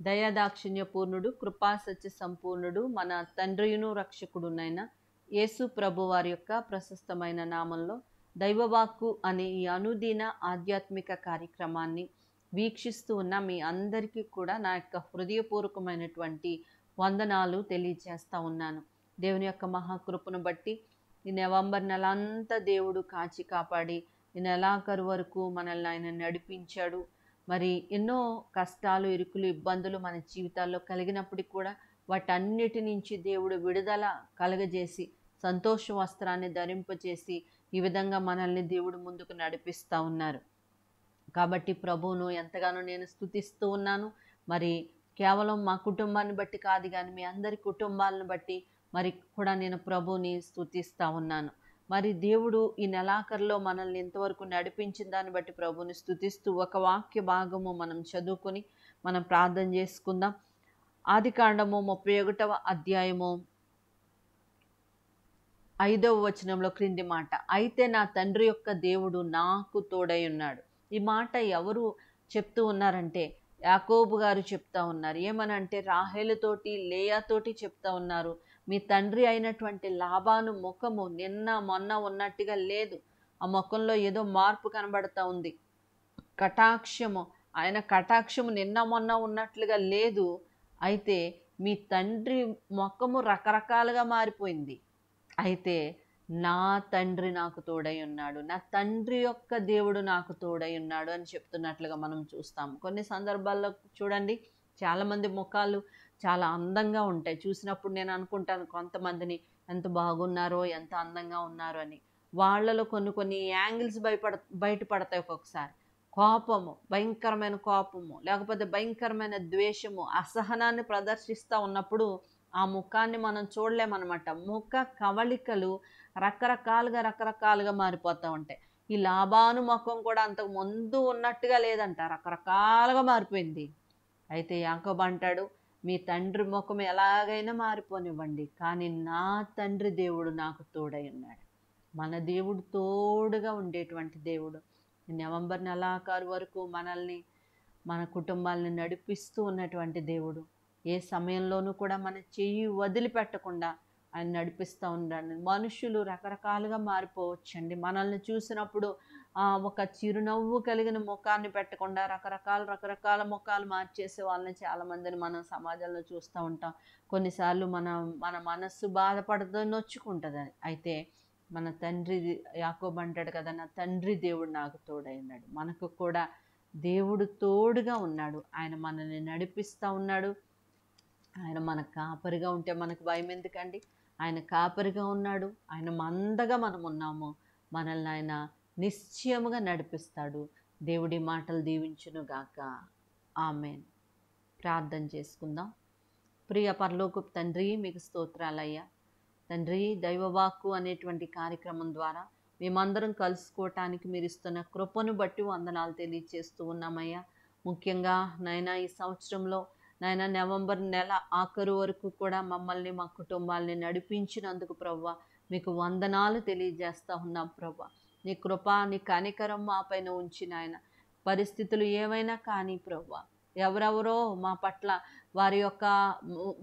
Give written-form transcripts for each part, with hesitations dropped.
దయాదాక్షిణ్య పూర్ణుడు, కృపా సత్య సంపూర్ణుడు, మన తండ్రియును రక్షకుడునైన యేసు ప్రభు వారి యొక్క ప్రశస్తమైన నామంలో దైవవాక్కు అనే ఈ అనుదిన ఆధ్యాత్మిక కార్యక్రమాన్ని వీక్షిస్తూ ఉన్న మీ అందరికీ కూడా నా యొక్క హృదయపూర్వకమైనటువంటి వందనాలు తెలియజేస్తూ ఉన్నాను. దేవుని యొక్క మహాకృపను బట్టి ఈ నవంబర్ నెల అంతా దేవుడు కాచి కాపాడి ఈ నెలాఖరు వరకు మనల్ని ఆయన నడిపించాడు. మరి ఎన్నో కష్టాలు, ఇరుకులు, ఇబ్బందులు మన జీవితాల్లో కలిగినప్పటికీ కూడా వాటన్నిటి నుంచి దేవుడు విడుదల కలగజేసి సంతోష వస్త్రాన్ని ధరింపజేసి ఈ విధంగా మనల్ని దేవుడు ముందుకు నడిపిస్తూ ఉన్నారు. కాబట్టి ప్రభువును ఎంతగానో నేను స్తుతిస్తూ ఉన్నాను. మరి కేవలం మా కుటుంబాన్ని బట్టి కాదు కానీ మీ అందరి కుటుంబాలను బట్టి మరి కూడా నేను ప్రభువుని స్తుతిస్తూ ఉన్నాను. మరి దేవుడు ఈ నెలాఖరులో మనల్ని ఇంతవరకు నడిపించిన దాన్ని బట్టి ప్రభువుని స్తుతిస్తూ ఒక వాక్య భాగము మనం చదువుకొని మనం ప్రార్థన చేసుకుందాం. ఆదికాండము 31వ అధ్యాయము 5వ వచనంలో క్రింది మాట, అయితే నా తండ్రి యొక్క దేవుడు నాకు తోడై ఉన్నాడు. ఈ మాట ఎవరు చెప్తూ ఉన్నారంటే యాకోబు గారు చెప్తా ఉన్నారు. ఏమనంటే రాహేలుతోటి, లేయాతోటి చెప్తా ఉన్నారు. మీ తండ్రి అయినటువంటి లాబాను ముఖము నిన్న మొన్న ఉన్నట్టుగా లేదు. ఆ ముఖంలో ఏదో మార్పు కనబడతా ఉంది. ఆయన కటాక్షము నిన్న మొన్న ఉన్నట్లుగా లేదు. అయితే మీ తండ్రి ముఖము రకరకాలుగా మారిపోయింది. అయితే నా తండ్రి నాకు తోడై ఉన్నాడు, నా తండ్రి యొక్క దేవుడు నాకు తోడై ఉన్నాడు అని చెప్తున్నట్లుగా మనం చూస్తాము. కొన్ని సందర్భాల్లో చూడండి, చాలామంది ముఖాలు చాలా అందంగా ఉంటాయి. చూసినప్పుడు నేను అనుకుంటాను కొంతమందిని ఎంత బాగున్నారో, ఎంత అందంగా ఉన్నారో అని. వాళ్ళలో కొన్ని యాంగిల్స్ బయటపడతాయి. ఒక్కొక్కసారి కోపము, భయంకరమైన కోపము, లేకపోతే భయంకరమైన ద్వేషము, అసహనాన్ని ప్రదర్శిస్తూ ఉన్నప్పుడు ఆ ముఖాన్ని మనం చూడలేమన్నమాట. ముఖ కవళికలు రకరకాలుగా మారిపోతూ ఉంటాయి. ఈ లాబాను ముఖం కూడా అంతకు ముందు ఉన్నట్టుగా లేదంట, రకరకాలుగా మారిపోయింది. అయితే యాకోబు అంటాడు, మీ తండ్రి ముఖం ఎలాగైనా మారిపోనివ్వండి, కానీ నా తండ్రి దేవుడు నాకు తోడై ఉన్నాడు. మన దేవుడు తోడుగా ఉండేటువంటి దేవుడు. నవంబర్ నెలాఖరు వరకు మనల్ని, మన కుటుంబాలని నడిపిస్తూ ఉన్నటువంటి దేవుడు. ఏ సమయంలోనూ కూడా మన చెయ్యి వదిలిపెట్టకుండా ఆయన నడిపిస్తూ ఉండండి. మనుషులు రకరకాలుగా మారిపోవచ్చండి. మనల్ని చూసినప్పుడు ఒక చిరునవ్వు కలిగిన ముఖాన్ని పెట్టకుండా రకరకాల ముఖాలు మార్చేసే వాళ్ళని చాలామందిని మనం సమాజంలో చూస్తూ ఉంటాం. కొన్నిసార్లు మన మనస్సు బాధపడుతూ నొచ్చుకుంటుంది. అయితే మన తండ్రి, యాకోబు అంటాడు కదా, నా తండ్రి దేవుడు నాకు తోడైనాడు. మనకు కూడా దేవుడు తోడుగా ఉన్నాడు. ఆయన మనల్ని నడిపిస్తూ ఉన్నాడు. ఆయన మన కాపరిగా ఉంటే మనకు భయం ఎందుకండి? ఆయన కాపరిగా ఉన్నాడు. ఆయన మందగా మనం ఉన్నాము. మనల్ని ఆయన నిశ్చయముగా నడిపిస్తాడు. దేవుడి మాటలు దీవించును గాక. ఆమేన్. ప్రార్థన చేసుకుందాం. ప్రియ పరలోకపు తండ్రి, మీకు స్తోత్రాలయ్యా. తండ్రి, దైవవాక్కు అనేటువంటి కార్యక్రమం ద్వారా మేమందరం కలుసుకోవటానికి మీరు ఇస్తున్న కృపను బట్టి వందనాలు తెలియజేస్తూ ఉన్నామయ్యా. ముఖ్యంగా నాయన ఈ సంవత్సరంలో నాయన నవంబర్ నెల ఆఖరు వరకు కూడా మమ్మల్ని, మా కుటుంబాలని నడిపించినందుకు ప్రభువా మీకు వందనాలు తెలియజేస్తూ ఉన్నాం. ప్రభువా నీ కృప, నీ కనికరం మా పైన ఉంచి నాయన, పరిస్థితులు ఏవైనా కానీ ప్రభువా, ఎవరెవరో మా పట్ల వారి యొక్క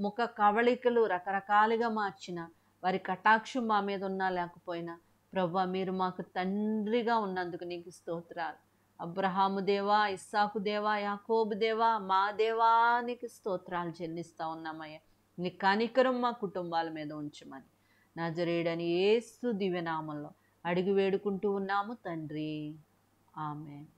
ముఖ కవళికలు రకరకాలుగా మార్చిన వారి కటాక్షం మా మీద ఉన్నా లేకపోయినా ప్రభువా మీరు మాకు తండ్రిగా ఉన్నందుకు నీకు స్తోత్రాలు. అబ్రహాము దేవా, ఇస్సాకు దేవా, యాకోబు దేవా, మా దేవానికి స్తోత్రాలు చెల్లిస్తూ ఉన్నామయ్యా. నీ కనికరం మా కుటుంబాల మీద ఉంచమని నజరేయుడని యేసు దివ్యనామంలో అడిగి వేడుకుంటూ ఉన్నాము తండ్రి. ఆమేన్.